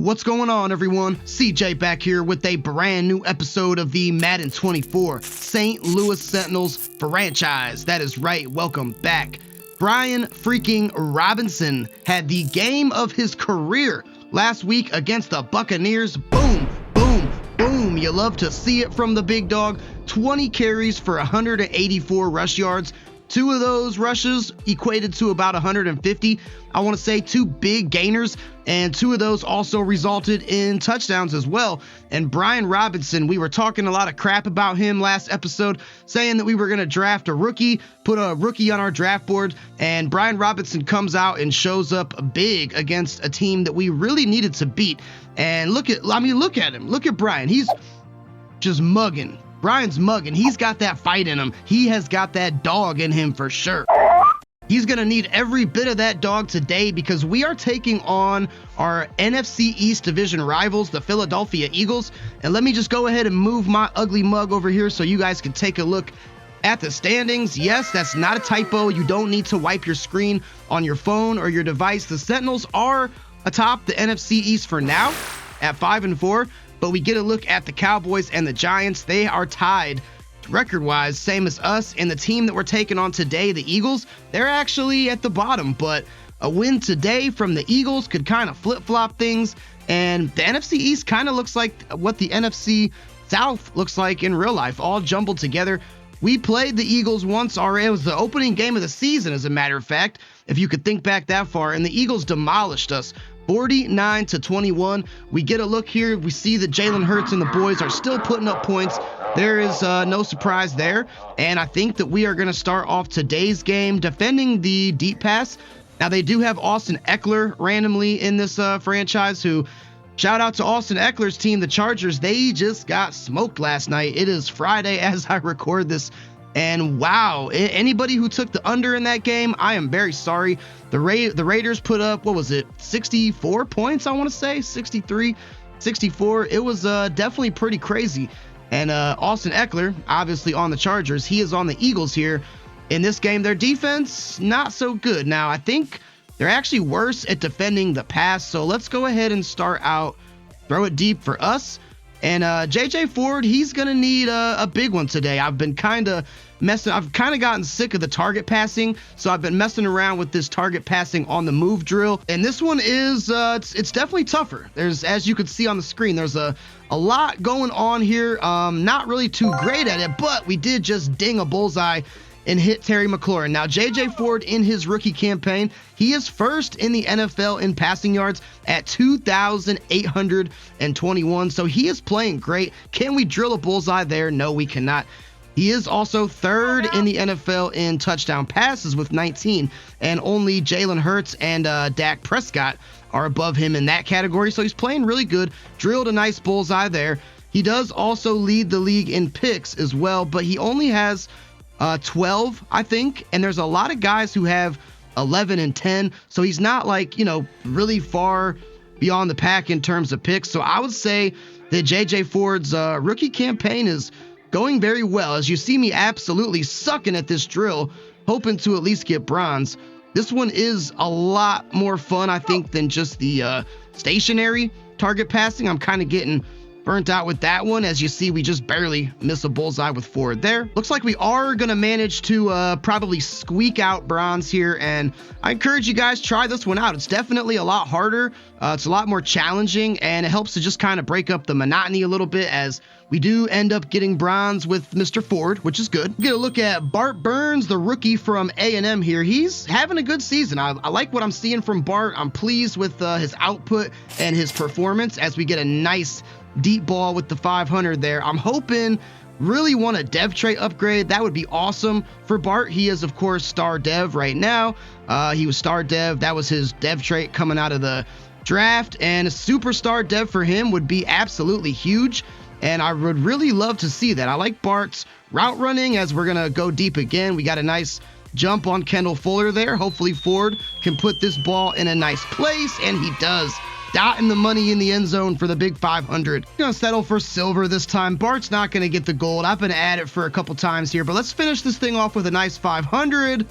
What's going on, everyone? CJ back here with a brand new episode of the Madden 24 St. Louis Sentinels Franchise. That is right, welcome back. Brian freaking Robinson had the game of his career last week against the Buccaneers. Boom, boom, boom. You love to see it from the big dog. 20 carries for 184 rush yards. 2 of those rushes equated to about 150. I want to say 2 big gainers, and 2 of those also resulted in touchdowns as well. And Brian Robinson, we were talking a lot of crap about him last episode, saying that we were going to draft a rookie, put a rookie on our draft board, and Brian Robinson comes out and shows up big against a team that we really needed to beat. And look at him. Look at Brian. He's just mugging. Brian's mugging. He's got that fight in him. He has got that dog in him for sure. He's going to need every bit of that dog today because we are taking on our NFC East division rivals, the Philadelphia Eagles. And let me just go ahead and move my ugly mug over here so you guys can take a look at the standings. Yes, that's not a typo. You don't need to wipe your screen on your phone or your device. The Sentinels are atop the NFC East for now at 5-4. But we get a look at the Cowboys and the Giants. They are tied record-wise, same as us. And the team that we're taking on today, the Eagles, they're actually at the bottom. But a win today from the Eagles could kind of flip-flop things. And the NFC East kind of looks like what the NFC South looks like in real life, all jumbled together. We played the Eagles once already. It was the opening game of the season, as a matter of fact, if you could think back that far. And the Eagles demolished us. 49-21. We get a look here. We see that Jalen Hurts and the boys are still putting up points. There is no surprise there. And I think that we are going to start off today's game defending the deep pass. Now, they do have Austin Ekeler randomly in this franchise, who, shout out to Austin Ekeler's team, the Chargers. They just got smoked last night. It is Friday as I record this. And wow, anybody who took the under in that game, I am very sorry. The Raiders put up, what was it, 64 points, I want to say, 63, 64. It was definitely pretty crazy. And Austin Ekeler, obviously on the Chargers, he is on the Eagles here. In this game, their defense, not so good. Now, I think they're actually worse at defending the pass. So let's go ahead and start out, throw it deep for us. And J.J. Ford, he's going to need a big one today. I've kind of gotten sick of the target passing, so I've been messing around with this target passing on the move drill. And this one is, it's definitely tougher. There's, as you can see on the screen, there's a lot going on here. Not really too great at it, but we did just ding a bullseye and hit Terry McLaurin. Now, J.J. Ford in his rookie campaign, he is first in the NFL in passing yards at 2,821. So he is playing great. Can we drill a bullseye there? No, we cannot. He is also third in the NFL in touchdown passes with 19, and only Jalen Hurts and Dak Prescott are above him in that category. So he's playing really good. Drilled a nice bullseye there. He does also lead the league in picks as well, but he only has 12, I think, and there's a lot of guys who have 11 and 10, so he's not like, really far beyond the pack in terms of picks. So I would say that J.J. Ford's rookie campaign is going very well. As you see me absolutely sucking at this drill, hoping to at least get bronze. This one is a lot more fun, I think, than just the stationary target passing. I'm kind of getting burnt out with that one. As you see, we just barely miss a bullseye with Ford there. Looks like we are going to manage to probably squeak out bronze here, and I encourage you guys, try this one out. It's definitely a lot harder. It's a lot more challenging, and it helps to just kind of break up the monotony a little bit, as we do end up getting bronze with Mr. Ford, which is good. Get a look at Bart Burns, the rookie from A&M here. He's having a good season. I like what I'm seeing from Bart. I'm pleased with his output and his performance as we get a nice deep ball with the 500 there. I'm hoping, really want a dev trait upgrade. That would be awesome for Bart. He is, of course, star dev right now. He was star dev. That was his dev trait coming out of the draft, and a superstar dev for him would be absolutely huge, and I would really love to see that. I like Bart's route running, as we're gonna go deep again. We got a nice jump on Kendall Fuller there. Hopefully Ford can put this ball in a nice place, and he does. Dotting the money in the end zone for the big 500. Gonna settle for silver this time. Bart's not gonna get the gold. I've been at it for a couple times here, but let's finish this thing off with a nice 500.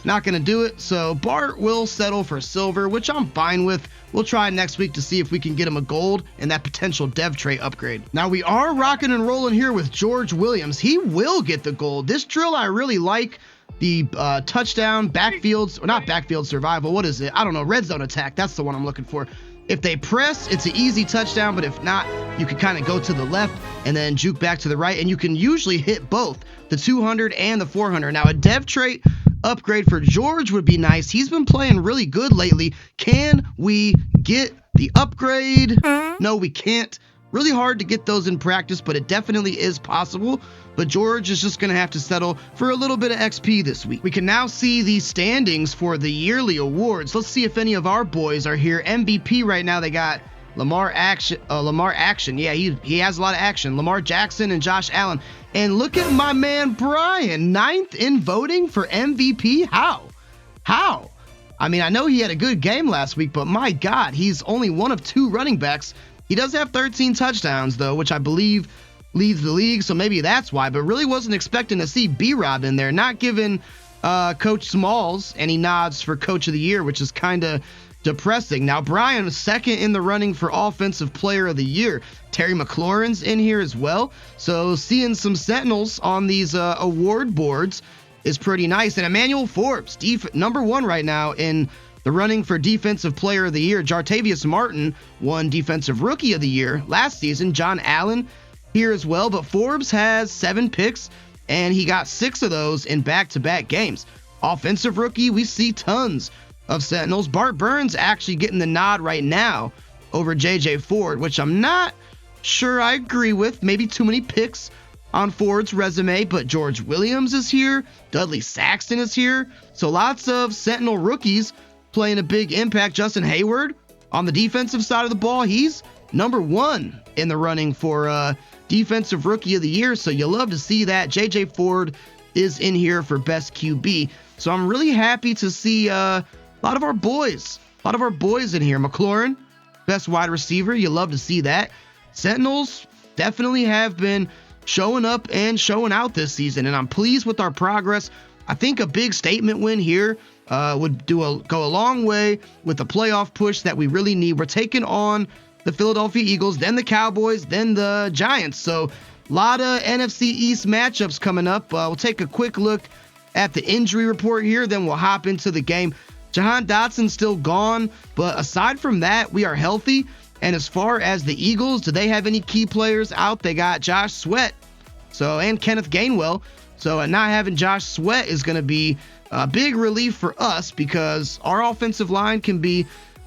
Not going to do it, so Bart will settle for silver, which I'm fine with. We'll try next week to see if we can get him a gold and that potential dev trait upgrade. Now, we are rocking and rolling here with George Williams. He will get the gold. This drill I really like. The touchdown, backfields, or not backfield survival, what is it? I don't know, red zone attack. That's the one I'm looking for. If they press, it's an easy touchdown, but if not, you can kind of go to the left and then juke back to the right, and you can usually hit both the 200 and the 400. Now, a dev trait upgrade for George would be nice. He's been playing really good lately. Can we get the upgrade? No, we can't. Really hard to get those in practice, but it definitely is possible. But George is just going to have to settle for a little bit of XP this week. We can now see the standings for the yearly awards. Let's see if any of our boys are here. MVP right now, they got Lamar Action. Yeah, he has a lot of action. Lamar Jackson and Josh Allen. And look at my man Brian, 9th in voting for MVP. How? I mean, I know he had a good game last week, but my God, he's only one of 2 running backs. He does have 13 touchdowns, though, which I believe leads the league, so maybe that's why. But really wasn't expecting to see B-Rob in there. Not giving Coach Smallz any nods for Coach of the Year, which is kind of depressing. Now, Brian, 2nd in the running for Offensive Player of the Year. Terry McLaurin's in here as well. So seeing some Sentinels on these award boards is pretty nice. And Emmanuel Forbes, number 1 right now in the running for Defensive Player of the Year. Jartavius Martin won Defensive Rookie of the Year last season. John Allen here as well, but Forbes has 7 picks, and he got 6 of those in back-to-back games. Offensive Rookie, we see tons of Sentinels. Bart Burns actually getting the nod right now over J.J. Ford, which I'm not sure I agree with. Maybe too many picks on Ford's resume, but George Williams is here. Dudley Saxton is here. So lots of Sentinel rookies playing a big impact. Justin Hayward on the defensive side of the ball, he's number 1 in the running for Defensive Rookie of the Year, so you love to see that. J.J. Ford is in here for Best QB, so I'm really happy to see a lot of our boys in here. McLaurin, Best Wide Receiver, you love to see that. Sentinels definitely have been showing up and showing out this season, and I'm pleased with our progress. I think a big statement win here would go a long way with the playoff push that we really need. We're taking on the Philadelphia Eagles, then the Cowboys, then the Giants. So a lot of NFC East matchups coming up. We'll take a quick look at the injury report here, then we'll hop into the game. Jahan Dotson's still gone, but aside from that, we are healthy. And as far as the Eagles, do they have any key players out? They got Josh Sweat and Kenneth Gainwell. So not having Josh Sweat is going to be a big relief for us because our offensive line can be a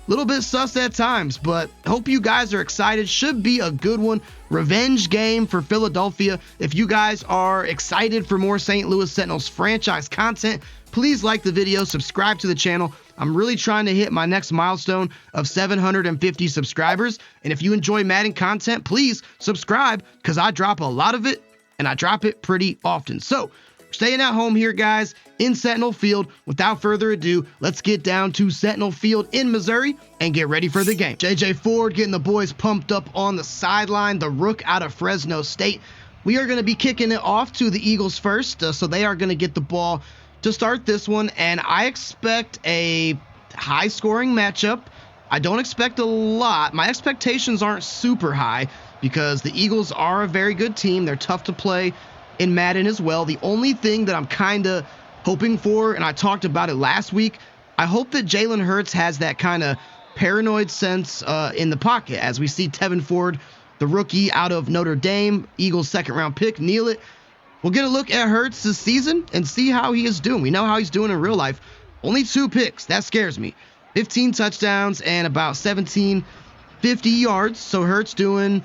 little bit sus at times, but hope you guys are excited. Should be a good one. Revenge game for Philadelphia. If you guys are excited for more St. Louis Sentinels franchise content, please like the video, subscribe to the channel. I'm really trying to hit my next milestone of 750 subscribers. And if you enjoy Madden content, please subscribe because I drop a lot of it and I drop it pretty often. So staying at home here, guys, in Sentinel Field. Without further ado, let's get down to Sentinel Field in Missouri and get ready for the game. J.J. Ford getting the boys pumped up on the sideline, the rook out of Fresno State. We are going to be kicking it off to the Eagles first, so they are going to get the ball to start this one, and I expect a high-scoring matchup. I don't expect a lot. My expectations aren't super high because the Eagles are a very good team. They're tough to play in Madden as well. The only thing that I'm kind of hoping for, and I talked about it last week, I hope that Jalen Hurts has that kind of paranoid sense in the pocket as we see Tevin Ford, the rookie out of Notre Dame, Eagles second-round pick, kneel it. We'll get a look at Hurts this season and see how he is doing. We know how he's doing in real life. Only 2 picks. That scares me. 15 touchdowns and about 1,750 yards. So Hurts doing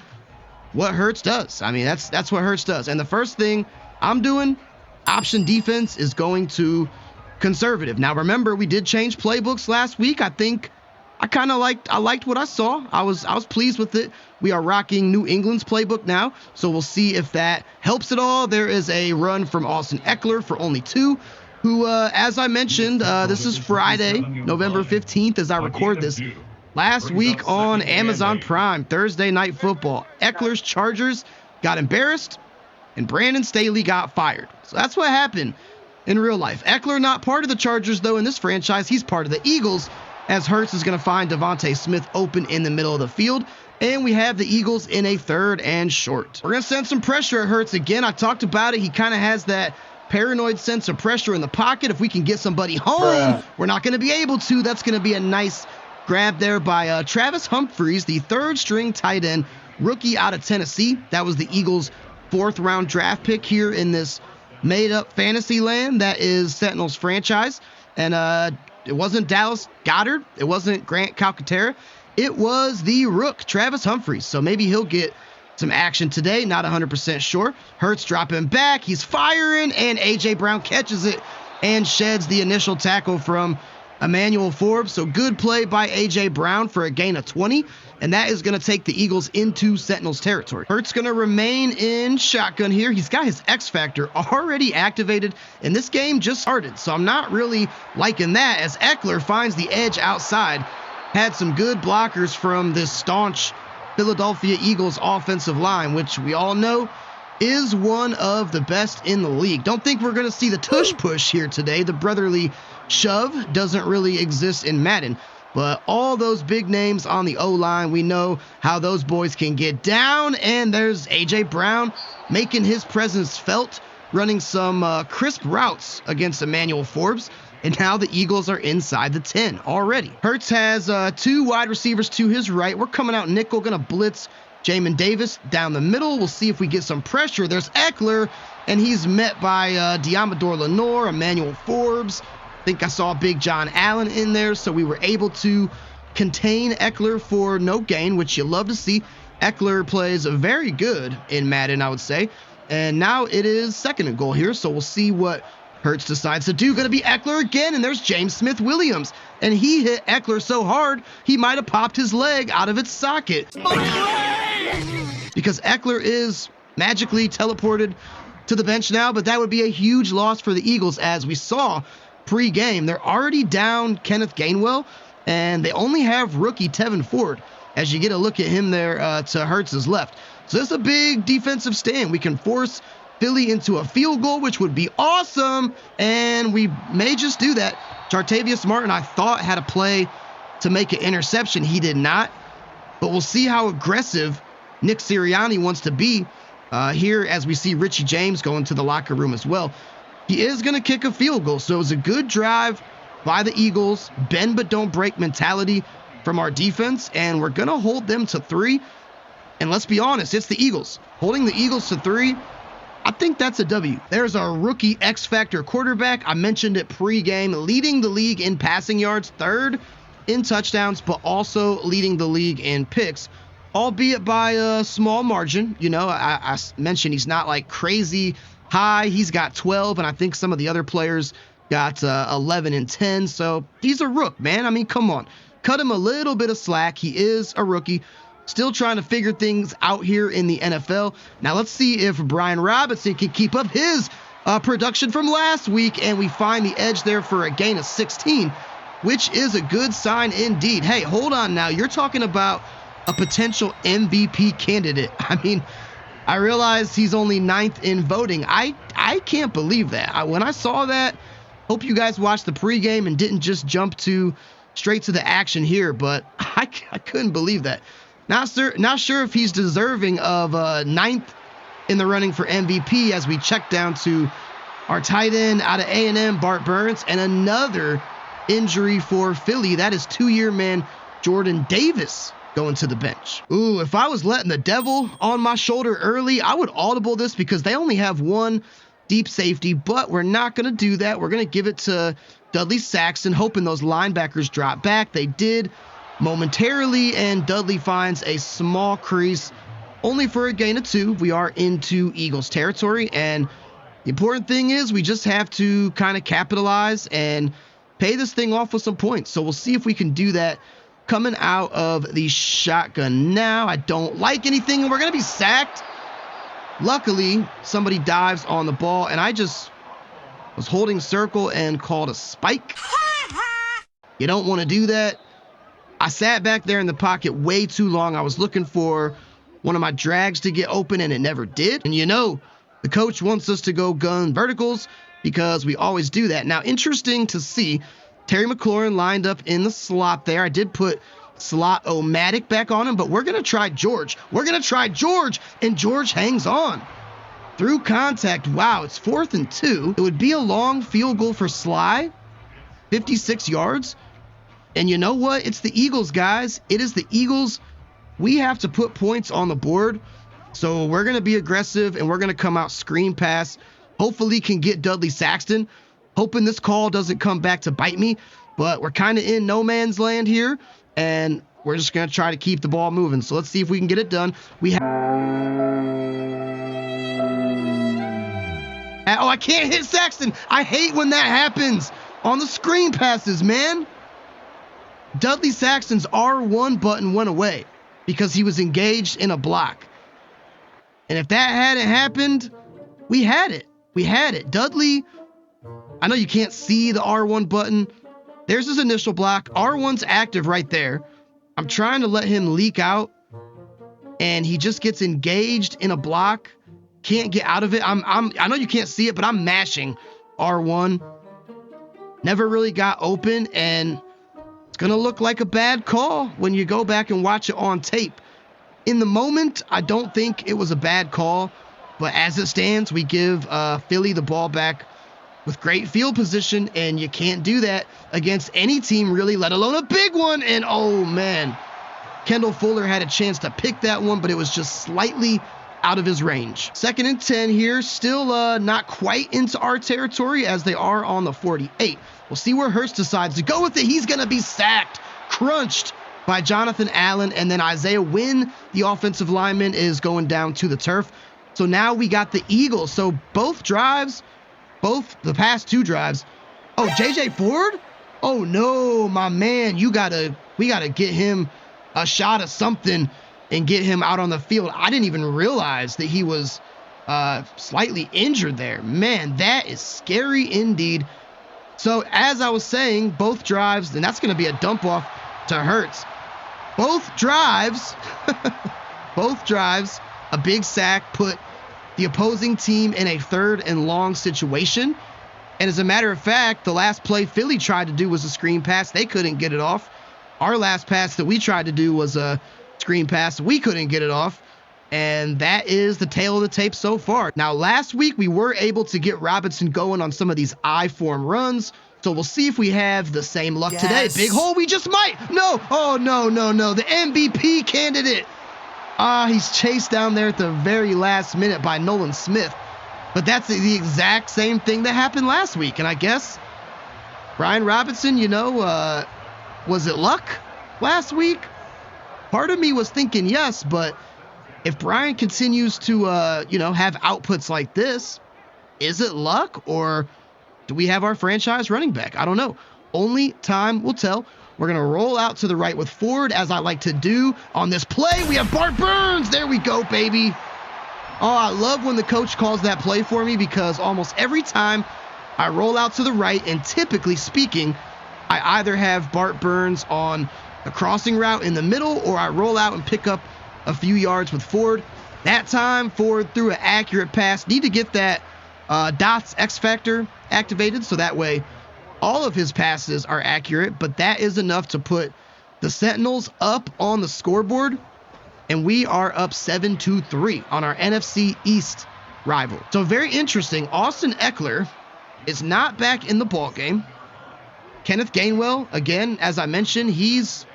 what Hurts does. I mean, that's what Hurts does. And the first thing I'm doing, option defense, is going to conservative. Now, remember, we did change playbooks last week. I think I liked what I saw. I was pleased with it. We are rocking New England's playbook now, so we'll see if that helps at all. There is a run from Austin Eckler for only 2, who, as I mentioned, this is Friday, November 15th, as I record this. Last week on Amazon Prime, Thursday Night Football, Eckler's Chargers got embarrassed, and Brandon Staley got fired. So that's what happened in real life. Eckler not part of the Chargers, though, in this franchise. He's part of the Eagles, as Hurts is going to find Devontae Smith open in the middle of the field. And we have the Eagles in a 3rd and short. We're going to send some pressure at Hurts again. I talked about it. He kind of has that paranoid sense of pressure in the pocket. If we can get somebody home, we're not going to be able to. That's going to be a nice grab there by Travis Humphreys, the 3rd-string tight end, rookie out of Tennessee. That was the Eagles' 4th-round draft pick here in this made-up fantasy land that is Sentinels Franchise. And it wasn't Dallas Goedert. It wasn't Grant Calcaterra. It was the rook, Travis Humphreys. So maybe he'll get some action today. Not 100% sure. Hurts dropping back. He's firing, and A.J. Brown catches it and sheds the initial tackle from Emmanuel Forbes. So good play by A.J. Brown for a gain of 20, and that is going to take the Eagles into Sentinels territory. Hurts going to remain in shotgun here. He's got his X Factor already activated, and this game just started, so I'm not really liking that, as Eckler finds the edge outside. Had some good blockers from this staunch Philadelphia Eagles offensive line, which we all know is one of the best in the league. Don't think we're going to see the tush push here today. The brotherly shove doesn't really exist in Madden, but all those big names on the O-line, we know how those boys can get down, and there's A.J. Brown making his presence felt, running some crisp routes against Emmanuel Forbes. And now the Eagles are inside the 10 already. Hurts has 2 wide receivers to his right. We're coming out nickel, going to blitz Jamin Davis down the middle. We'll see if we get some pressure. There's Eckler, and he's met by Diamador Lenore, Emmanuel Forbes. I think I saw Big John Allen in there, so we were able to contain Eckler for no gain, which you love to see. Eckler plays very good in Madden, I would say. And now it is 2nd and goal here, so we'll see what Hurts decides to do. Going to be Eckler again, and there's James Smith-Williams. And he hit Eckler so hard, he might have popped his leg out of its socket. Because Eckler is magically teleported to the bench now, but that would be a huge loss for the Eagles, as we saw pre-game. They're already down Kenneth Gainwell, and they only have rookie Tevin Ford, as you get a look at him there to Hurts' left. So this is a big defensive stand. We can force Philly into a field goal, which would be awesome, and we may just do that. Jartavius Martin, I thought, had a play to make an interception. He did not, but we'll see how aggressive Nick Sirianni wants to be here, as we see Richie James go into the locker room as well. He is going to kick a field goal, so it was a good drive by the Eagles. Bend but don't break mentality from our defense, and we're going to hold them to 3. And let's be honest, it's the Eagles. Holding the Eagles to 3, I think that's a W. There's our rookie X Factor quarterback. I mentioned it pre-game, leading the league in passing yards, 3rd in touchdowns, but also leading the league in picks, albeit by a small margin. You know, I mentioned he's not like crazy high. He's got 12, and I think some of the other players got 11 and 10. So he's a rook, man. I mean, come on. Cut him a little bit of slack. He is a rookie. Still trying to figure things out here in the NFL. Now let's see if Brian Robinson can keep up his production from last week, and we find the edge there for a gain of 16, which is a good sign indeed. Hey, hold on now. You're talking about a potential MVP candidate. I mean, I realize he's only 9th in voting. I can't believe that. When I saw that, hope you guys watched the pregame and didn't just jump straight to the action here, but I couldn't believe that. Not sure if he's deserving of 9th in the running for MVP, as we check down to our tight end out of A&M, Bart Burns, and another injury for Philly. That is 2-year man Jordan Davis going to the bench. Ooh, if I was letting the devil on my shoulder early, I would audible this, because they only have 1 deep safety, but we're not going to do that. We're going to give it to Dudley Saxon, hoping those linebackers drop back. They did momentarily, and Dudley finds a small crease, only for a gain of 2. We are into Eagles territory, and the important thing is we just have to kind of capitalize and pay this thing off with some points. So we'll see if we can do that coming out of the shotgun now. I don't like anything, and we're going to be sacked. Luckily, somebody dives on the ball, and I just was holding circle and called a spike. You don't want to do that. I sat back there in the pocket way too long. I was looking for one of my drags to get open, and it never did. And you know, the coach wants us to go gun verticals, because we always do that. Now, interesting to see Terry McLaurin lined up in the slot there. I did put slot-o-matic back on him, but we're going to try George. We're going to try George, and George hangs on. Through contact, wow, it's 4th and 2. It would be a long field goal for Sly, 56 yards. And you know what? It's the Eagles, guys. It is the Eagles. We have to put points on the board. So we're going to be aggressive, and we're going to come out screen pass. Hopefully can get Dudley Saxton. Hoping this call doesn't come back to bite me. But we're kind of in no man's land here, and we're just going to try to keep the ball moving. So let's see if we can get it done. Oh, I can't hit Saxton. I hate when that happens on the screen passes, man. Dudley Saxton's R1 button went away because he was engaged in a block. And if that hadn't happened, we had it. We had it. Dudley, I know you can't see the R1 button. There's his initial block. R1's active right there. I'm trying to let him leak out, and he just gets engaged in a block. Can't get out of it. I know you can't see it, but I'm mashing R1. Never really got open, and it's going to look like a bad call when you go back and watch it on tape. In the moment, I don't think it was a bad call, but as it stands, we give Philly the ball back with great field position, and you can't do that against any team really, let alone a big one. And oh man, Kendall Fuller had a chance to pick that one, but it was just slightly out of his range. 2nd and 10 here, still not quite into our territory as they are on the 48. We'll see where Hurts decides to go with it. He's going to be sacked, crunched by Jonathan Allen, and then Isaiah Wynn, the offensive lineman, is going down to the turf. So now we got the Eagles. So both drives, the past 2 drives. Oh, JJ Ford? Oh no, my man, we gotta get him a shot of something and get him out on the field. I didn't even realize that he was slightly injured there. Man, that is scary indeed. So as I was saying, both drives, and that's going to be a dump off to Hurts. Both drives, a big sack put the opposing team in a 3rd and long situation. And as a matter of fact, the last play Philly tried to do was a screen pass. They couldn't get it off. Our last pass that we tried to do was a screen pass. We couldn't get it off. And that is the tale of the tape so far. Now, last week, we were able to get Robinson going on some of these I-form runs. So we'll see if we have the same luck today. Big hole, we just might. No. Oh, no. The MVP candidate. He's chased down there at the very last minute by Nolan Smith. But that's the exact same thing that happened last week. And I guess Brian Robinson, was it luck last week? Part of me was thinking yes, but if Brian continues to, have outputs like this, is it luck or do we have our franchise running back? I don't know. Only time will tell. We're going to roll out to the right with Ford, as I like to do on this play. We have Bart Burns. There we go, baby. Oh, I love when the coach calls that play for me because almost every time I roll out to the right, and typically speaking, I either have Bart Burns on a crossing route in the middle or I roll out and pick up a few yards with Ford. That time, Ford threw an accurate pass. Need to get that dots X factor activated so that way all of his passes are accurate, but that is enough to put the Sentinels up on the scoreboard, and we are up 7-3 on our NFC East rival. So very interesting. Austin Eckler is not back in the ballgame. Kenneth Gainwell, again, as I mentioned, he's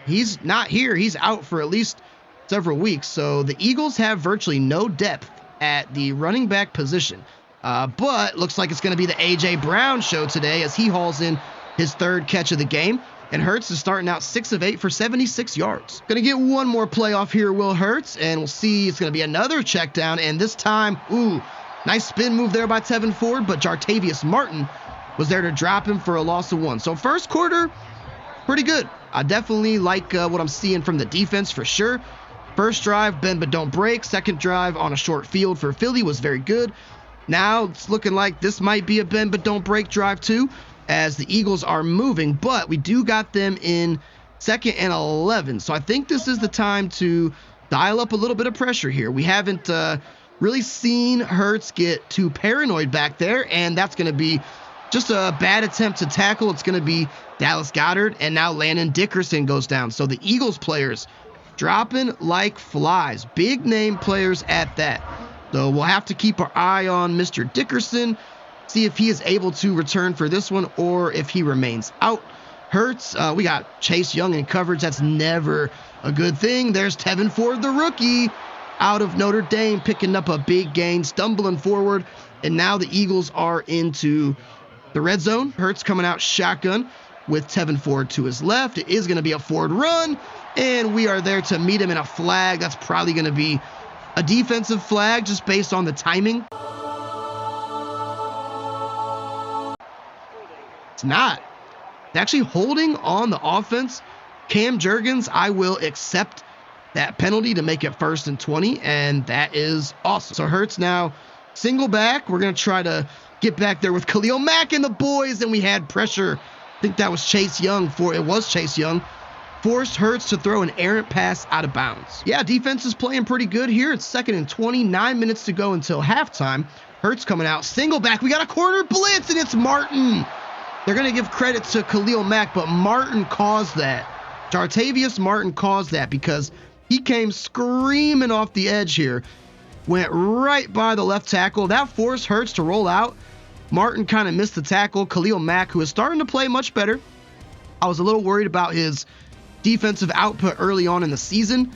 not here. He's out for at least several weeks. So the Eagles have virtually no depth at the running back position. But looks like it's going to be the A.J. Brown show today as he hauls in his 3rd catch of the game. And Hurts is starting out 6 of 8 for 76 yards. Going to get one more playoff here, Will Hurts. And we'll see, it's going to be another check down. And this time, nice spin move there by Tevin Ford. But Jartavius Martin was there to drop him for a loss of 1. So first quarter, pretty good. I definitely like what I'm seeing from the defense for sure. First drive, bend but don't break. Second drive on a short field for Philly was very good. Now it's looking like this might be a bend but don't break drive too, as the Eagles are moving, but we do got them in 2nd and 11. So I think this is the time to dial up a little bit of pressure here. We haven't really seen Hurts get too paranoid back there, and that's going to be just a bad attempt to tackle. It's going to be Dallas Goedert, and now Landon Dickerson goes down. So the Eagles players dropping like flies. Big name players at that. So we'll have to keep our eye on Mr. Dickerson, see if he is able to return for this one or if he remains out. Hurts, we got Chase Young in coverage. That's never a good thing. There's Tevin Ford, the rookie, out of Notre Dame, picking up a big gain, stumbling forward. And now the Eagles are into the red zone. Hurts coming out shotgun with Tevin Ford to his left. It is going to be a Ford run, and we are there to meet him in a flag. That's probably going to be a defensive flag just based on the timing. It's not. It's actually holding on the offense. Cam Jurgens, I will accept that penalty to make it 1st and 20, and that is awesome. So Hurts now single back. We're going to try to get back there with Khalil Mack and the boys, and we had pressure. I think that was Chase Young. It was Chase Young. Forced Hurts to throw an errant pass out of bounds. Yeah, defense is playing pretty good here. It's 2nd and 20, 9 minutes to go until halftime. Hurts coming out, single back. We got a corner blitz, and it's Martin. They're going to give credit to Khalil Mack, but Martin caused that. Jartavius Martin caused that because he came screaming off the edge here. Went right by the left tackle. That forced Hurts to roll out. Martin kind of missed the tackle. Khalil Mack, who is starting to play much better. I was a little worried about his defensive output early on in the season.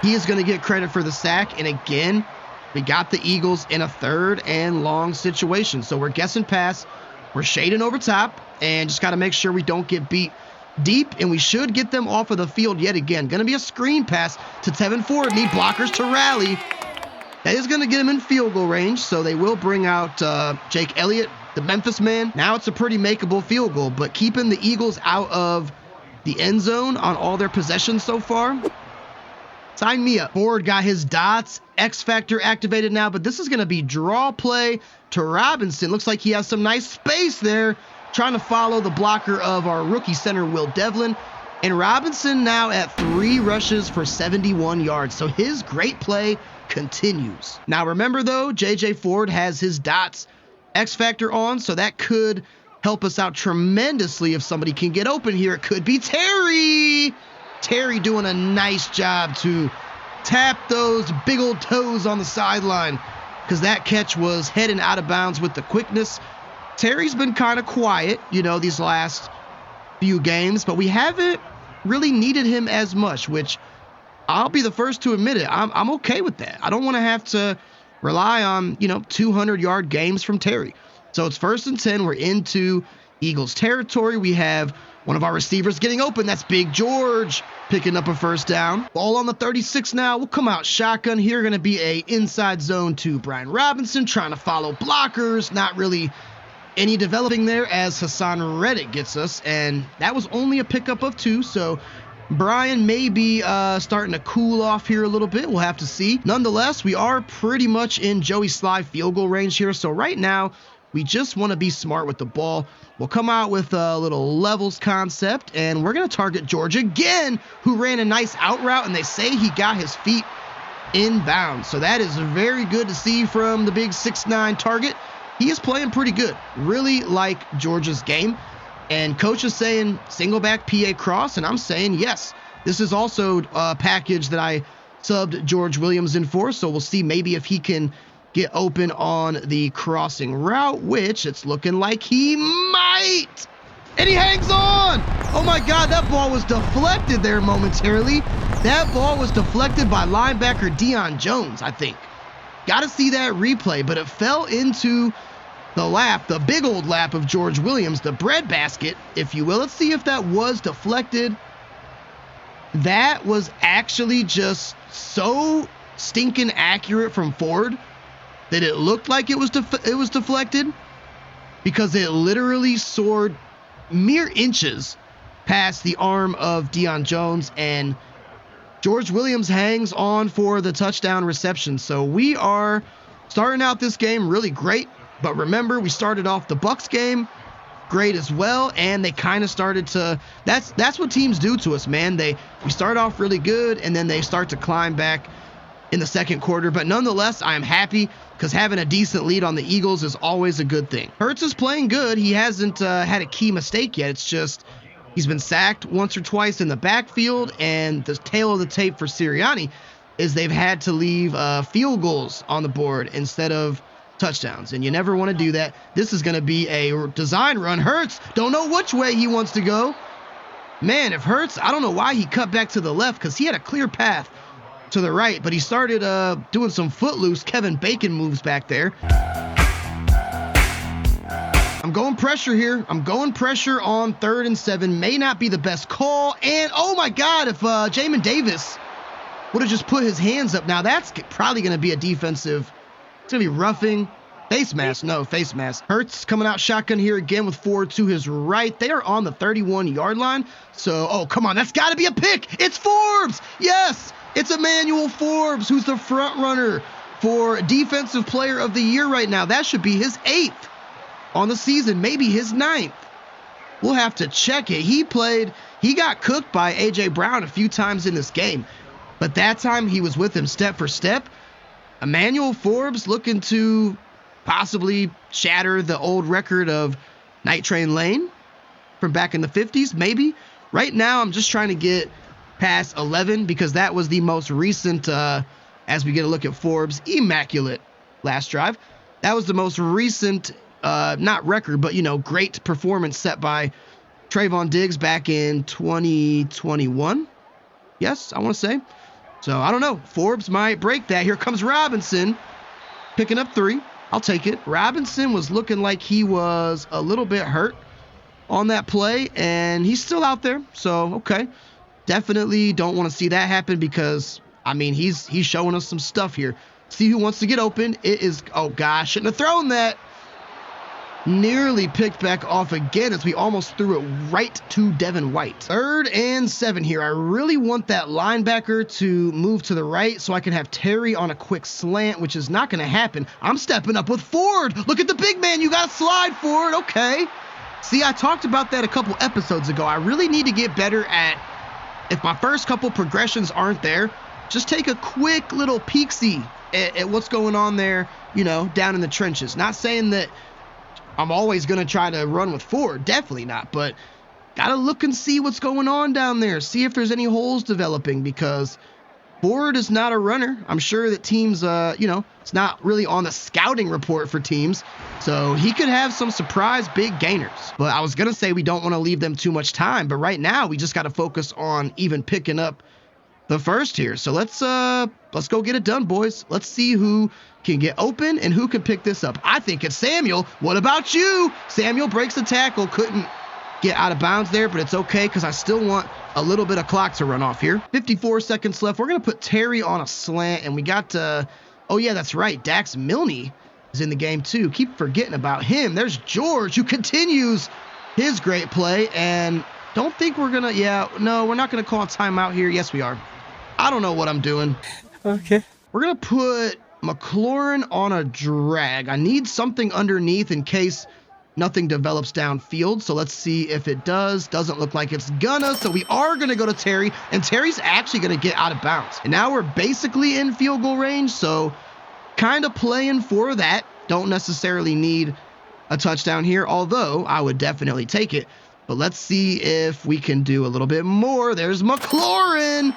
He is going to get credit for the sack. And again, we got the Eagles in a 3rd and long situation. So we're guessing pass. We're shading over top and just got to make sure we don't get beat deep, and we should get them off of the field yet again. Going to be a screen pass to Tevin Ford. Need blockers to rally. That is going to get him in field goal range, so they will bring out Jake Elliott, the Memphis man. Now it's a pretty makeable field goal, but keeping the Eagles out of the end zone on all their possessions so far, sign me up. Ford got his dots. X Factor activated now, but this is going to be draw play to Robinson. Looks like he has some nice space there, trying to follow the blocker of our rookie center, Will Devlin. And Robinson now at 3 rushes for 71 yards. So his great play continues. Now remember though, JJ Ford has his dots X Factor on, so that could help us out tremendously if somebody can get open here. It could be Terry. Terry doing a nice job to tap those big old toes on the sideline because that catch was heading out of bounds with the quickness. Terry's been kind of quiet, these last few games, but we haven't really needed him as much, which I'll be the first to admit it. I'm okay with that. I don't want to have to rely on, 200-yard games from Terry. So it's 1st and 10. We're into Eagles territory. We have one of our receivers getting open. That's Big George picking up a 1st down. Ball on the 36 now. We'll come out shotgun here. Going to be a inside zone to Brian Robinson, trying to follow blockers. Not really any developing there as Hassan Reddick gets us, and that was only a pickup of 2, so Brian may be starting to cool off here a little bit. We'll have to see. Nonetheless, we are pretty much in Joey Sly field goal range here, so right now we just want to be smart with the ball. We'll come out with a little levels concept, and we're going to target George again, who ran a nice out route, and they say he got his feet inbound, so that is very good to see from the big 6'9" target. He is playing pretty good. Really like Georgia's game. And coach is saying single back PA cross, and I'm saying yes. This is also a package that I subbed George Williams in for, so we'll see maybe if he can get open on the crossing route, which it's looking like he might. And he hangs on. Oh my God, that ball was deflected there momentarily. That ball was deflected by linebacker Deion Jones, I think. Got to see that replay, but it fell into the lap, the big old lap of George Williams, the breadbasket, if you will. Let's see if that was deflected. That was actually just so stinking accurate from Ford that it looked like it was deflected, because it literally soared mere inches past the arm of Deion Jones, and George Williams hangs on for the touchdown reception. So we are starting out this game really great. But remember, we started off the Bucs game great as well, and they kind of started to, that's what teams do to us, man. We start off really good, and then they start to climb back in the second quarter. But nonetheless, I am happy because having a decent lead on the Eagles is always a good thing. Hurts is playing good. He hasn't had a key mistake yet. It's just he's been sacked once or twice in the backfield, and the tail of the tape for Sirianni is they've had to leave field goals on the board instead of touchdowns, and you never want to do that. This is going to be a design run. Hurts don't know which way he wants to go. Man, if Hurts, I don't know why he cut back to the left, because he had a clear path to the right, but he started doing some footloose Kevin Bacon moves back there. I'm going pressure here. I'm going pressure on 3rd and 7. May not be the best call. And oh my God, if Jamin Davis would have just put his hands up. Now that's probably going to be a defensive. It's going to be roughing. Face mask. No, face mask. Hurts coming out shotgun here again with Ford to his right. They are on the 31-yard line. So, oh, come on. That's got to be a pick. It's Forbes. Yes. It's Emmanuel Forbes, who's the front runner for Defensive Player of the Year right now. That should be his 8th on the season, maybe his 9th. We'll have to check it. He got cooked by A.J. Brown a few times in this game, but that time he was with him step for step. Emmanuel Forbes looking to possibly shatter the old record of Night Train Lane from back in the 50s, maybe. Right now, I'm just trying to get past 11 because that was the most recent, as we get a look at Forbes, immaculate last drive. That was the most recent, not record, but, great performance set by Trayvon Diggs back in 2021. Yes, I want to say. So, I don't know. Forbes might break that. Here comes Robinson picking up 3. I'll take it. Robinson was looking like he was a little bit hurt on that play, and he's still out there. So, okay. Definitely don't want to see that happen because, he's showing us some stuff here. See who wants to get open. It is, oh gosh, shouldn't have thrown that. Nearly picked back off again as we almost threw it right to Devin White. 3rd and 7 here. I really want that linebacker to move to the right so I can have Terry on a quick slant, which is not going to happen. I'm stepping up with Ford. Look at the big man. You got to slide, Ford. Okay. See, I talked about that a couple episodes ago. I really need to get better at, if my first couple progressions aren't there, just take a quick little peek-see at what's going on there, down in the trenches. Not saying that I'm always going to try to run with Ford. Definitely not. But got to look and see what's going on down there. See if there's any holes developing because Ford is not a runner. I'm sure that teams, it's not really on the scouting report for teams. So he could have some surprise big gainers. But I was going to say we don't want to leave them too much time. But right now we just got to focus on even picking up the first here. So let's go get it done, boys. Let's see who can get open and who can pick this up. I think it's Samuel. What about you? Samuel breaks the tackle. Couldn't get out of bounds there, but it's okay because I still want a little bit of clock to run off here. 54 seconds left. We're going to put Terry on a slant, and we got, oh yeah, that's right. Dax Milne is in the game too. Keep forgetting about him. There's George, who continues his great play, and don't think we're going to, no, we're not going to call a timeout here. Yes, we are. I don't know what I'm doing. Okay. We're going to put McLaurin on a drag. I need something underneath in case nothing develops downfield. So let's see if it does. Doesn't look like it's gonna. So we are going to go to Terry, and Terry's actually going to get out of bounds. And now we're basically in field goal range. So kind of playing for that. Don't necessarily need a touchdown here, although I would definitely take it. But let's see if we can do a little bit more. There's McLaurin.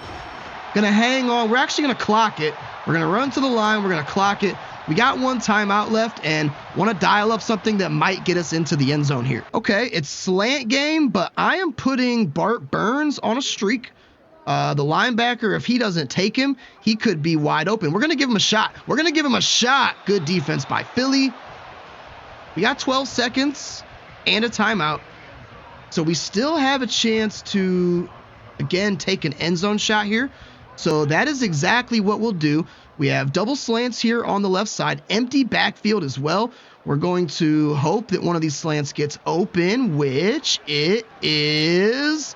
Gonna hang on. We're actually gonna clock it. We're gonna run to the line. We're gonna clock it. We got one timeout left and want to dial up something that might get us into the end zone here. Okay, it's slant game, but I am putting Bart Burns on a streak. The linebacker, if he doesn't take him, he could be wide open. We're gonna give him a shot. We're gonna give him a shot. Good defense by Philly. We got 12 seconds and a timeout. So we still have a chance to, again, take an end zone shot here. So that is exactly what we'll do. We have double slants here on the left side, empty backfield as well. We're going to hope that one of these slants gets open, which it is.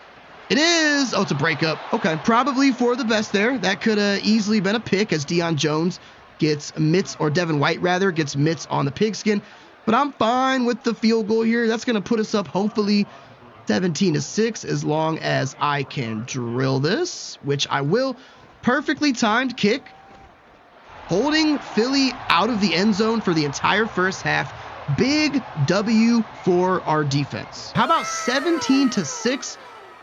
It is. Oh, it's a breakup. Okay, probably for the best there. That could have easily been a pick as Deion Jones gets mitts, or Devin White rather, gets mitts on the pigskin. But I'm fine with the field goal here. That's going to put us up hopefully 17-6 as long as I can drill this, which I will. Perfectly timed kick. holding Philly out of the end zone for the entire first half. Big W for our defense. How about 17-6?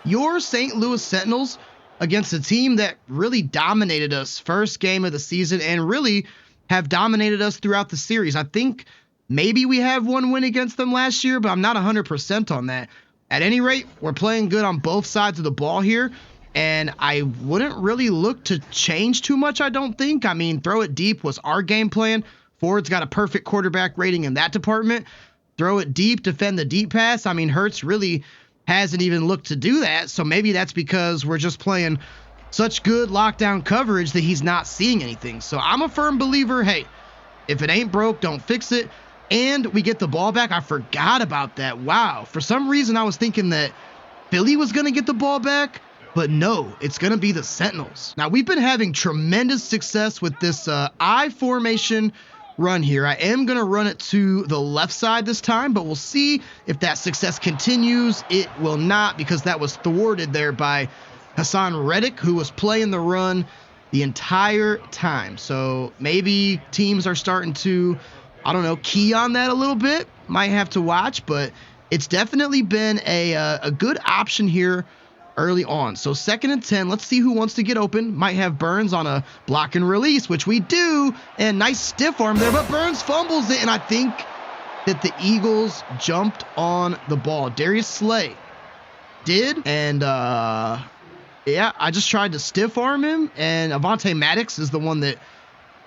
Your St. Louis Sentinels against a team that really dominated us first game of the season and really have dominated us throughout the series. I think maybe we have one win against them last year, but I'm not 100% on that. At any rate, we're playing good on both sides of the ball here, and I wouldn't really look to change too much, I don't think. I mean, throw it deep was our game plan. Ford's got a perfect quarterback rating in that department. Throw it deep, defend the deep pass. I mean, Hurts really hasn't even looked to do that, so maybe that's because we're just playing such good lockdown coverage that he's not seeing anything. So I'm a firm believer, hey, if it ain't broke, don't fix it. And we get the ball back. I forgot about that. Wow. For some reason, I was thinking that Philly was going to get the ball back, but no, it's going to be the Sentinels. Now, we've been having tremendous success with this I formation run here. I am going to run it to the left side this time, but we'll see if that success continues. It will not, because that was thwarted there by Hassan Reddick, who was playing the run the entire time. So maybe teams are starting to, I don't know, key on that a little bit. Might have to watch, but it's definitely been a good option here early on. So 2nd and 10. Let's see who wants to get open. Might have Burns on a block and release, which we do. And nice stiff arm there, but Burns fumbles it. And I think that the Eagles jumped on the ball. Darius Slay did. And, yeah, I just tried to stiff arm him. And Avonte Maddox is the one that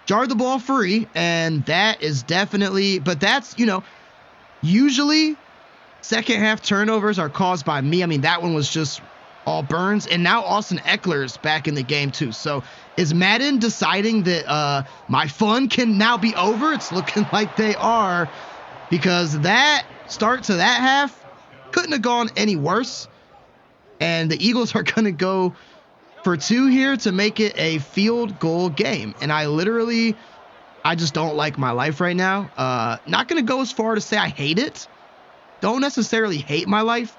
jarred the ball free. And that is definitely, but that's, you know, usually second half turnovers are caused by me. I mean, that one was just all Burns, and now Austin Eckler's back in the game too. So is Madden deciding that my fun can now be over? It's looking like they are, because that start to that half couldn't have gone any worse. And the Eagles are going to go for 2 here to make it a field goal game. And I just don't like my life right now. Not going to go as far to say I hate it. Don't necessarily hate my life.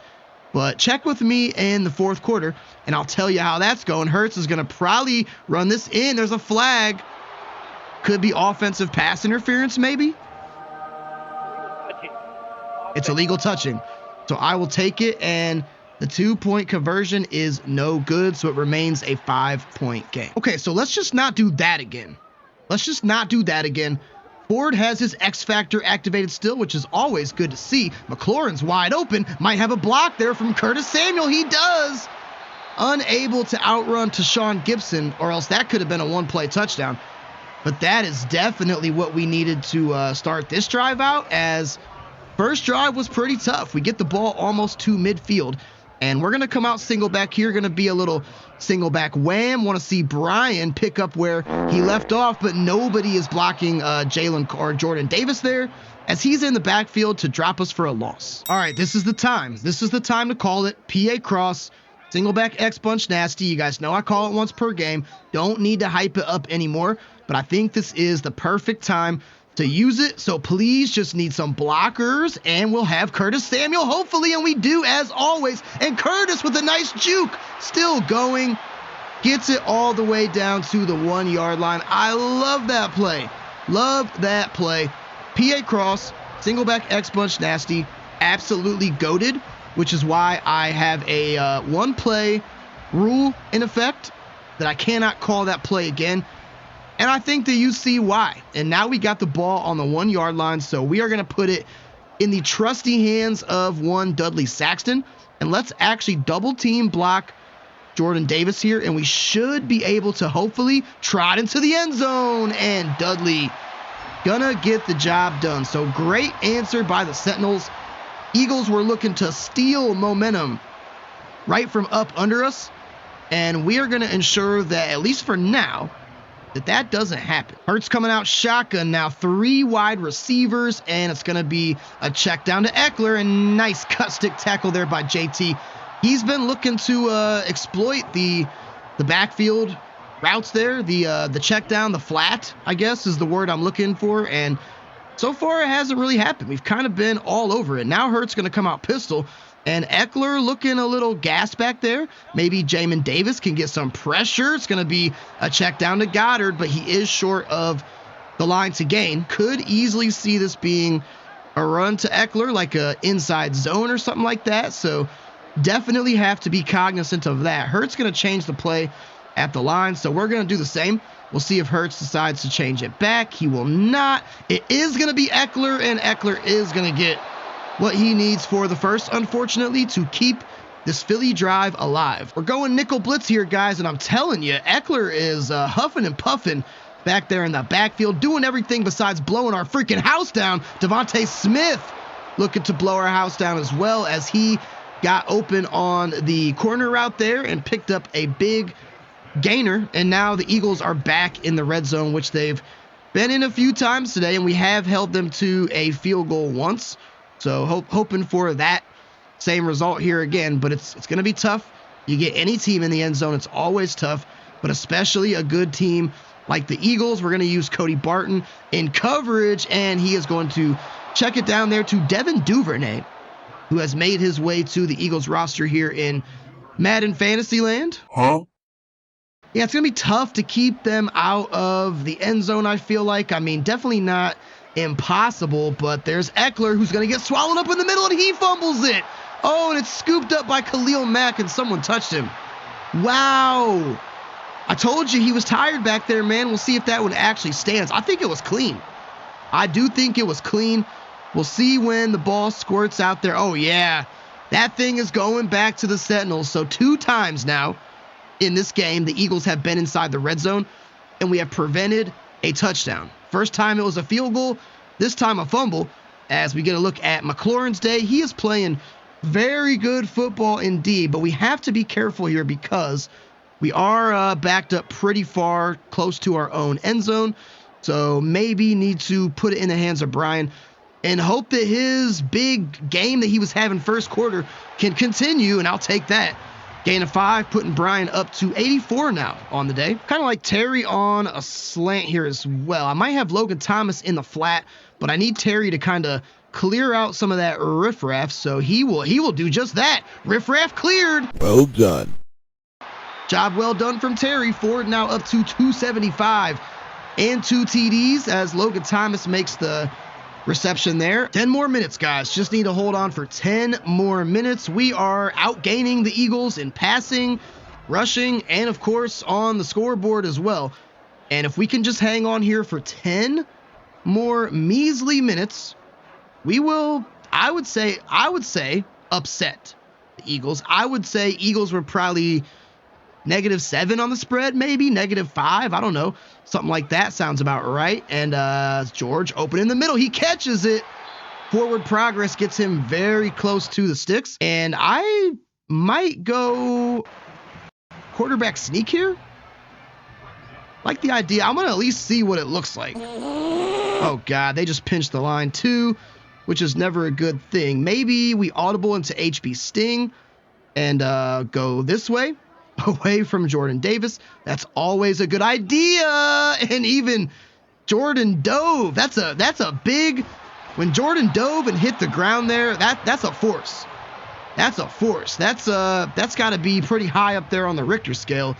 But check with me in the 4th quarter, and I'll tell you how that's going. Hurts is going to probably run this in. There's a flag. Could be offensive pass interference, maybe. It's illegal touching. So I will take it, and the 2-point conversion is no good, so it remains a 5-point game. Okay, so let's just not do that again. Ford has his X Factor activated still, which is always good to see. McLaurin's wide open. Might have a block there from Curtis Samuel. He does. Unable to outrun Tashawn Gibson, or else that could have been a 1-play touchdown. But that is definitely what we needed to start this drive out, as first drive was pretty tough. We get the ball almost to midfield, and we're going to come out single back here. Going to be a little single back wham. Want to see Brian pick up where he left off, but nobody is blocking Jalen or Jordan Davis there, as he's in the backfield to drop us for a loss. All right, this is the time. This is the time to call it. PA cross, single back X bunch nasty. You guys know I call it once per game. Don't need to hype it up anymore, but I think this is the perfect time to use it. So please just need some blockers, and we'll have Curtis Samuel, hopefully, and we do as always. And Curtis with a nice juke, still going, gets it all the way down to the 1-yard line. I love that play. Love that play. PA cross, single back X bunch nasty, absolutely goated, which is why I have a 1-play rule in effect that I cannot call that play again. And I think that you see why. And now we got the ball on the 1-yard line, so we are going to put it in the trusty hands of one Dudley Saxton. And let's actually double team block Jordan Davis here, and we should be able to hopefully trot into the end zone. And Dudley gonna get the job done. So great answer by the Sentinels. Eagles were looking to steal momentum right from up under us, and we are going to ensure that, at least for now, that doesn't happen. Hurts coming out shotgun now, 3 wide receivers, and it's going to be a check down to Eckler, and nice cut stick tackle there by JT. He's been looking to exploit the backfield routes there, the check down, the flat, I guess is the word I'm looking for, and so far it hasn't really happened. We've kind of been all over it. Now Hurts going to come out pistol, And Eckler looking a little gas back there. Maybe Jamin Davis can get some pressure. It's going to be a check down to Goddard, but he is short of the line to gain. Could easily see this being a run to Eckler, like a inside zone or something like that. So definitely have to be cognizant of that. Hurts going to change the play at the line, so we're going to do the same. We'll see if Hurts decides to change it back. He will not. It is going to be Eckler, and Eckler is going to get what he needs for the first, unfortunately, to keep this Philly drive alive. We're going nickel blitz here, guys, and I'm telling you, Eckler is huffing and puffing back there in the backfield, doing everything besides blowing our freaking house down. Devontae Smith looking to blow our house down as well, as he got open on the corner route there and picked up a big gainer. And now the Eagles are back in the red zone, which they've been in a few times today, and we have held them to a field goal once. So hoping for that same result here again, but it's going to be tough. You get any team in the end zone, it's always tough, but especially a good team like the Eagles. We're going to use Cody Barton in coverage, and he is going to check it down there to Devin Duvernay, who has made his way to the Eagles roster here in Madden Fantasyland. Huh? Yeah, it's going to be tough to keep them out of the end zone, I feel like. I mean, definitely not impossible, but there's Eckler, who's going to get swallowed up in the middle, and he fumbles it. Oh, and it's scooped up by Khalil Mack, and someone touched him. Wow. I told you he was tired back there, man. We'll see if that one actually stands. I think it was clean. I do think it was clean. We'll see when the ball squirts out there. Oh, yeah. That thing is going back to the Sentinels. So 2 times now in this game, the Eagles have been inside the red zone, and we have prevented a touchdown. First time it was a field goal, this time a fumble. As we get a look at McLaurin's day, he is playing very good football indeed, but we have to be careful here because we are backed up pretty far close to our own end zone, so maybe need to put it in the hands of Brian and hope that his big game that he was having first quarter can continue, and I'll take that. Gain of 5, putting Brian up to 84 now on the day. Kind of like Terry on a slant here as well. I might have Logan Thomas in the flat, but I need Terry to kind of clear out some of that riffraff, so he will do just that. Riffraff cleared. Well done. Job well done from Terry. Ford now up to 275 and 2 TDs as Logan Thomas makes the reception there. 10 more minutes, guys. Just need to hold on for 10 more minutes. We are outgaining the Eagles in passing, rushing, and of course on the scoreboard as well. And if we can just hang on here for 10 more measly minutes, we will, I would say upset the Eagles. I would say Eagles were probably -7 on the spread, maybe -5. I don't know. Something like that sounds about right. And George open in the middle. He catches it. Forward progress gets him very close to the sticks. And I might go quarterback sneak here. Like the idea. I'm going to at least see what it looks like. Oh, God. They just pinched the line too, which is never a good thing. Maybe we audible into HB Sting and go this way, away from Jordan Davis. That's always a good idea. And even Jordan dove. That's a big, when Jordan dove and hit the ground there, that's a force. That's a force. That's got to be pretty high up there on the Richter scale.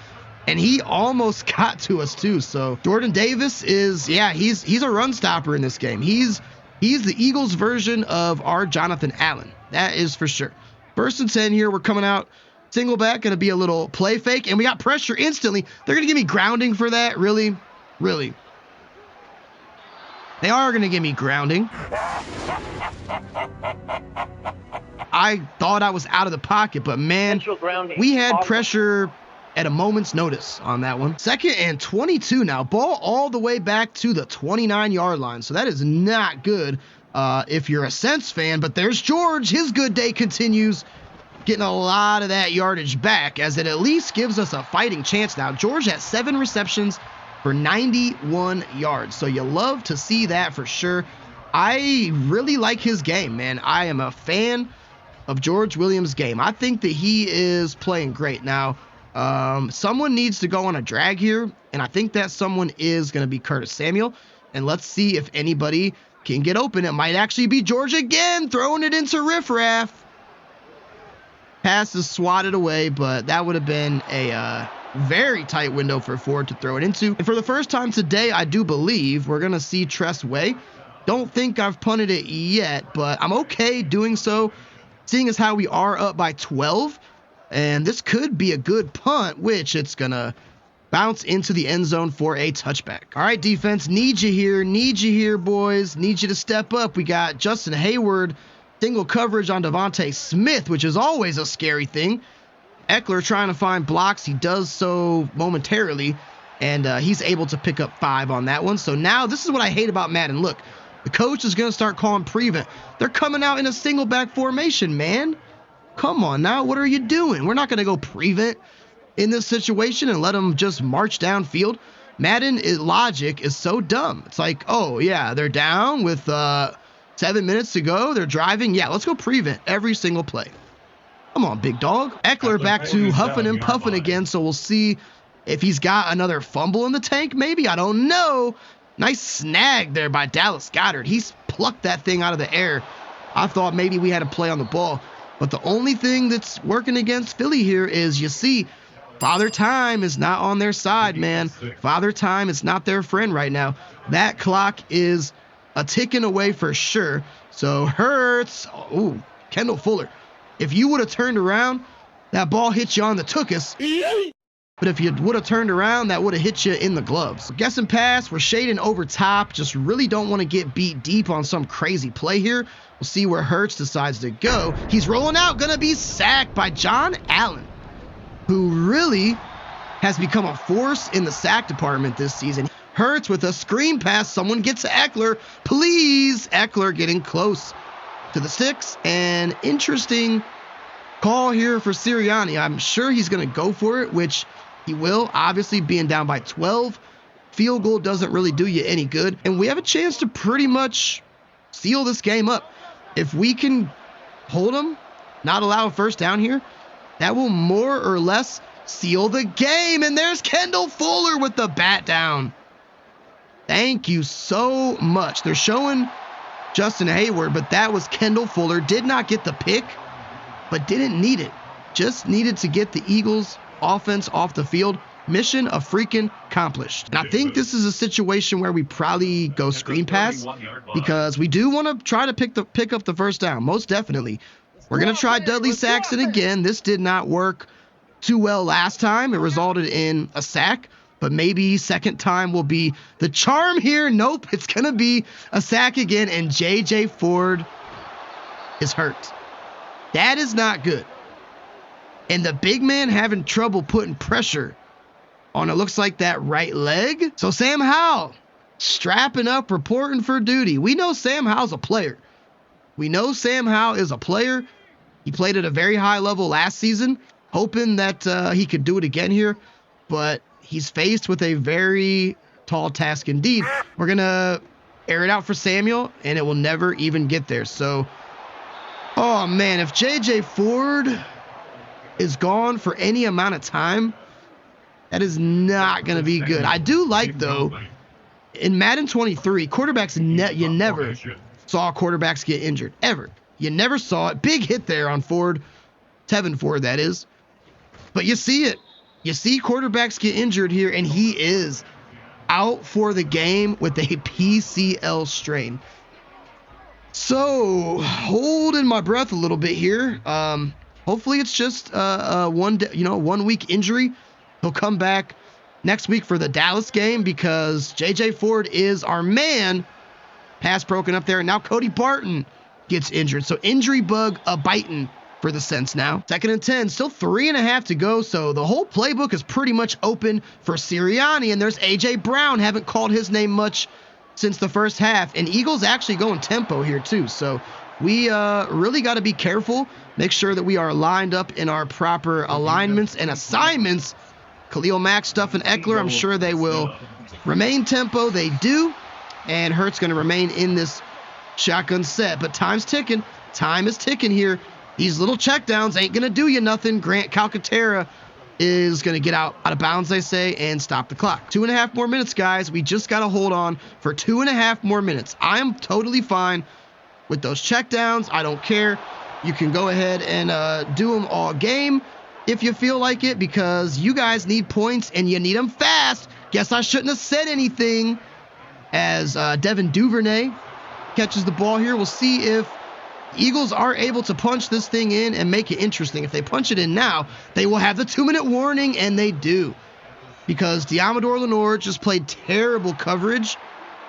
And he almost got to us too. So Jordan Davis is, yeah, he's a run stopper in this game. He's the Eagles version of our Jonathan Allen. That is for sure. 1st and 10 here. We're coming out single back. Going to be a little play fake. And we got pressure instantly. They're going to give me grounding for that. Really? Really? They are going to give me grounding. I thought I was out of the pocket, but man, we had pressure at a moment's notice on that one. 2nd and 22 now. Ball all the way back to the 29-yard line. So that is not good if you're a Sens fan. But there's George. His good day continues, getting a lot of that yardage back, as it at least gives us a fighting chance now. George has 7 receptions for 91 yards. So you love to see that for sure. I really like his game, man. I am a fan of George Williams' game. I think that he is playing great now. Someone needs to go on a drag here, and I think that someone is going to be Curtis Samuel. And let's see if anybody can get open. It might actually be George again, throwing it into riffraff. Pass is swatted away, but that would have been a very tight window for Ford to throw it into. And for the first time today, I do believe we're going to see Tress Way. Don't think I've punted it yet, but I'm okay doing so, seeing as how we are up by 12. And this could be a good punt, which it's going to bounce into the end zone for a touchback. All right, defense, need you here, boys. Need you to step up. We got Justin Hayward, single coverage on Devontae Smith, which is always a scary thing. Eckler trying to find blocks. He does so momentarily, and he's able to pick up 5 on that one. So now this is what I hate about Madden. Look, the coach is going to start calling prevent. They're coming out in a single back formation, man. Come on now, what are you doing? We're not going to go prevent in this situation and let them just march downfield. Madden logic is so dumb. It's like, oh yeah, they're down with 7 minutes to go. They're driving. Yeah, let's go prevent every single play. Come on, big dog. Eckler back to huffing and puffing again, so we'll see if he's got another fumble in the tank, maybe. I don't know. Nice snag there by Dallas Goedert. He's plucked that thing out of the air. I thought maybe we had a play on the ball. But the only thing that's working against Philly here is, you see, Father Time is not on their side, man. Father Time is not their friend right now. That clock is a ticking away for sure. So Hurts, ooh, Kendall Fuller. If you would have turned around, that ball hit you on the tuchus. But if you would have turned around, that would have hit you in the gloves. Guess and pass, we're shading over top. Just really don't want to get beat deep on some crazy play here. We'll see where Hurts decides to go. He's rolling out, gonna be sacked by John Allen, who really has become a force in the sack department this season. Hurts with a screen pass. Someone gets to Eckler. Please, Eckler getting close to the 6. And interesting call here for Sirianni. I'm sure he's going to go for it, which he will. Obviously, being down by 12, field goal doesn't really do you any good. And we have a chance to pretty much seal this game up. If we can hold them, not allow a first down here, that will more or less seal the game. And there's Kendall Fuller with the bat down. Thank you so much. They're showing Justin Hayward, but that was Kendall Fuller. Did not get the pick, but didn't need it. Just needed to get the Eagles offense off the field. Mission a freaking accomplished. And I think this is a situation where we probably go screen pass, because we do want to try to pick up the first down. Most definitely. We're going to try Dudley Saxon again. This did not work too well last time. It resulted in a sack, but maybe second time will be the charm here. Nope, it's going to be a sack again, and J.J. Ford is hurt. That is not good. And the big man having trouble putting pressure on, it looks like, that right leg. So Sam Howell strapping up, reporting for duty. We know Sam Howell's a player. We know Sam Howell is a player. He played at a very high level last season, hoping that he could do it again here. But he's faced with a very tall task indeed. We're going to air it out for Samuel, and it will never even get there. So, oh man, if J.J. Ford is gone for any amount of time, that is not going to be good. I do like, though, in Madden 23, quarterbacks, you never saw quarterbacks get injured, ever. You never saw it. Big hit there on Ford, Tevin Ford, that is. But you see it. You see quarterbacks get injured here, and he is out for the game with a PCL strain. So, holding my breath a little bit here. Hopefully it's just a 1 week injury. He'll come back next week for the Dallas game, because J.J. Ford is our man. Pass broken up there, and now Cody Barton gets injured. So injury bug a-biting for the Sens now. 2nd and 10, still 3.5 to go, so the whole playbook is pretty much open for Sirianni, and there's A.J. Brown. Haven't called his name much since the first half, and Eagles actually going tempo here too, so we really got to be careful, make sure that we are lined up in our proper alignments and assignments. Khalil Mack, Stuff, and Eckler, I'm sure they will remain tempo. They do, and Hurts going to remain in this shotgun set, but time's ticking. Time is ticking here. These little checkdowns ain't going to do you nothing. Grant Calcaterra is going to get out of bounds, they say, and stop the clock. 2.5 more minutes, guys. We just got to hold on for 2.5 more minutes. I am totally fine with those checkdowns. I don't care. You can go ahead and do them all game if you feel like it, because you guys need points and you need them fast. Guess I shouldn't have said anything. As Devin Duvernay catches the ball here, we'll see if Eagles are able to punch this thing in and make it interesting. If they punch it in now, they will have the 2-minute warning, and they do. Because Diamador Lenore just played terrible coverage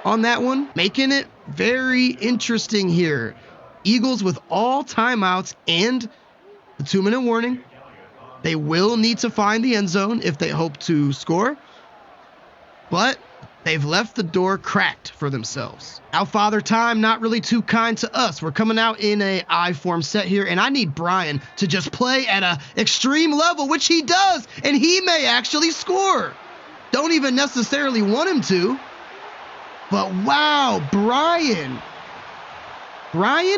on that one, making it very interesting here. Eagles with all timeouts and the 2-minute warning. They will need to find the end zone if they hope to score, but they've left the door cracked for themselves. Now, Father Time, not really too kind to us. We're coming out in a I-form set here, and I need Brian to just play at an extreme level, which he does, and he may actually score. Don't even necessarily want him to, but wow, Brian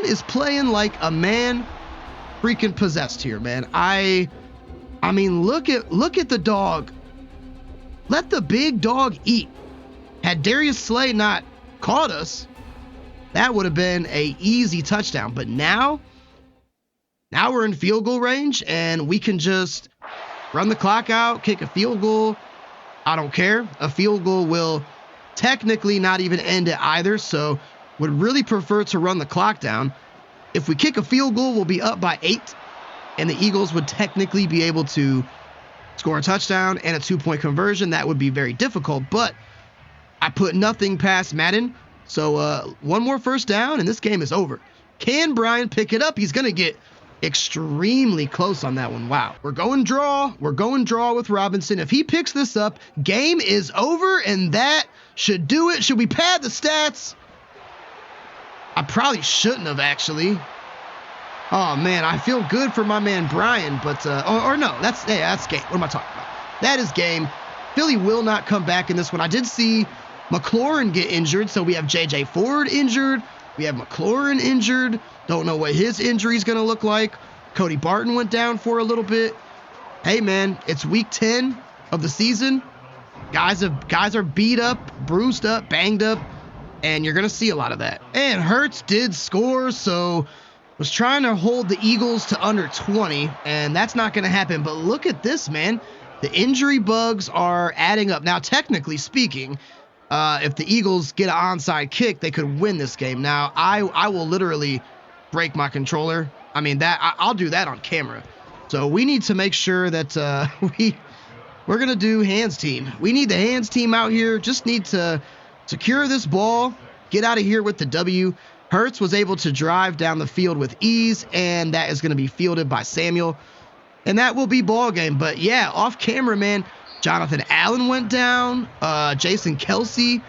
is playing like a man freaking possessed here, man. I mean, look at the dog. Let the big dog eat. Had Darius Slay not caught us, that would have been a easy touchdown. But now we're in field goal range, and we can just run the clock out, kick a field goal. I don't care. A field goal will technically not even end it either, so would really prefer to run the clock down. If we kick a field goal, we'll be up by 8, and the Eagles would technically be able to score a touchdown and a 2-point conversion. That would be very difficult, but I put nothing past Madden. So one more first down, and this game is over. Can Brian pick it up? He's going to get extremely close on that one. Wow. We're going draw. We're going draw with Robinson. If he picks this up, game is over, and that should do it. Should we pad the stats? I probably shouldn't have, actually. Oh, man, I feel good for my man Brian, but, or no, that's game. What am I talking about? That is game. Philly will not come back in this one. I did see McLaurin get injured, so we have J.J. Ford injured. We have McLaurin injured. Don't know what his injury is going to look like. Cody Barton went down for a little bit. Hey, man, it's week 10 of the season. Guys are beat up, bruised up, banged up, and you're going to see a lot of that. And Hurts did score, so was trying to hold the Eagles to under 20, and that's not going to happen. But look at this, man. The injury bugs are adding up. Now, technically speaking, if the Eagles get an onside kick, they could win this game. Now, I will literally break my controller. I mean, I'll do that on camera. So we need to make sure that we're going to do hands team. We need the hands team out here. Just need to secure this ball, get out of here with the W. Hurts was able to drive down the field with ease, and that is going to be fielded by Samuel. And that will be ball game. But yeah, off camera, man, Jonathan Allen went down. Jason Kelsey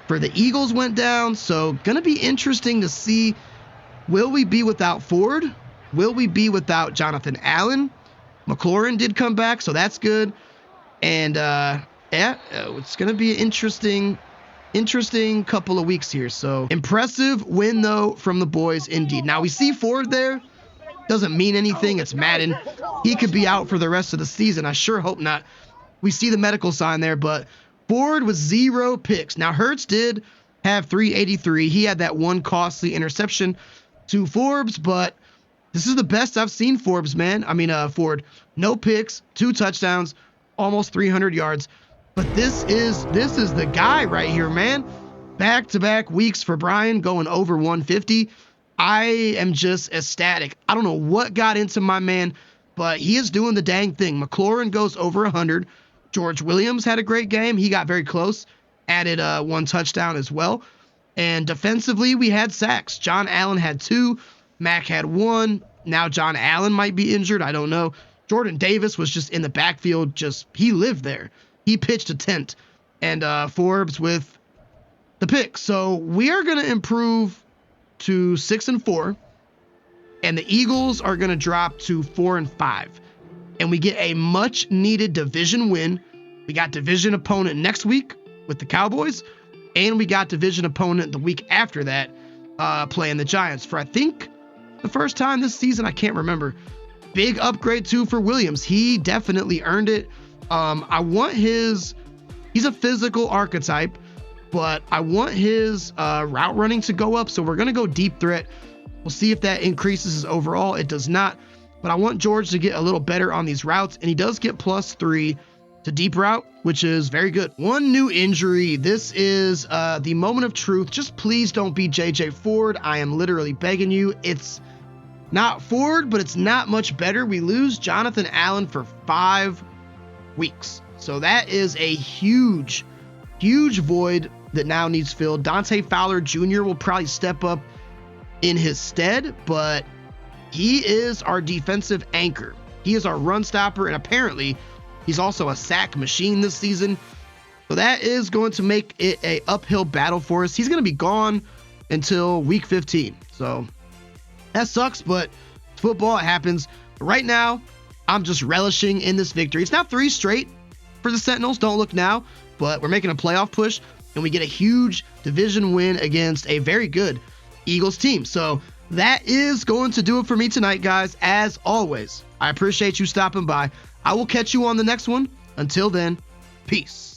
for the Eagles went down. So going to be interesting to see, will we be without Ford? Will we be without Jonathan Allen? McLaurin did come back, so that's good. And it's going to be an interesting couple of weeks here. So impressive win, though, from the boys indeed. Now we see Ford there. Doesn't mean anything. It's Madden. He could be out for the rest of the season. I sure hope not. We see the medical sign there, but Ford was 0 picks. Now Hurts did have 383. He had that one costly interception to Forbes, but this is the best I've seen Forbes, man. I mean, Ford, no picks, 2 touchdowns, almost 300 yards. But this is the guy right here, man. Back-to-back weeks for Brian, going over 150. I am just ecstatic. I don't know what got into my man, but he is doing the dang thing. McLaurin goes over 100. George Williams had a great game. He got very close, added 1 touchdown as well. And defensively, we had sacks. John Allen had 2. Mack had 1. Now John Allen might be injured. I don't know. Jordan Davis was just in the backfield. He lived there. He pitched a tent. And Forbes with the pick. So we are going to improve to 6-4. And the Eagles are going to drop to 4-5. And we get a much needed division win. We got division opponent next week with the Cowboys. And we got division opponent the week after that playing the Giants for, I think, the first time this season. I can't remember. Big upgrade, too, for Williams. He definitely earned it. I want he's a physical archetype, but I want his route running to go up. So we're going to go deep threat. We'll see if that increases his overall. It does not, but I want George to get a little better on these routes, and he does get +3 to deep route, which is very good. One new injury. This is the moment of truth. Just please don't be JJ Ford. I am literally begging you. It's not Ford, but it's not much better. We lose Jonathan Allen for 5 weeks. So that is a huge void that now needs filled. Dante Fowler Jr. will probably step up in his stead, but he is our defensive anchor. He is our run stopper, and apparently he's also a sack machine this season. So that is going to make it a uphill battle for us. He's going to be gone until week 15. So that sucks, but it's football. It happens. But right now, I'm just relishing in this victory. It's now 3 straight for the Sentinels. Don't look now, but we're making a playoff push, and we get a huge division win against a very good Eagles team. So that is going to do it for me tonight, guys. As always, I appreciate you stopping by. I will catch you on the next one. Until then, peace.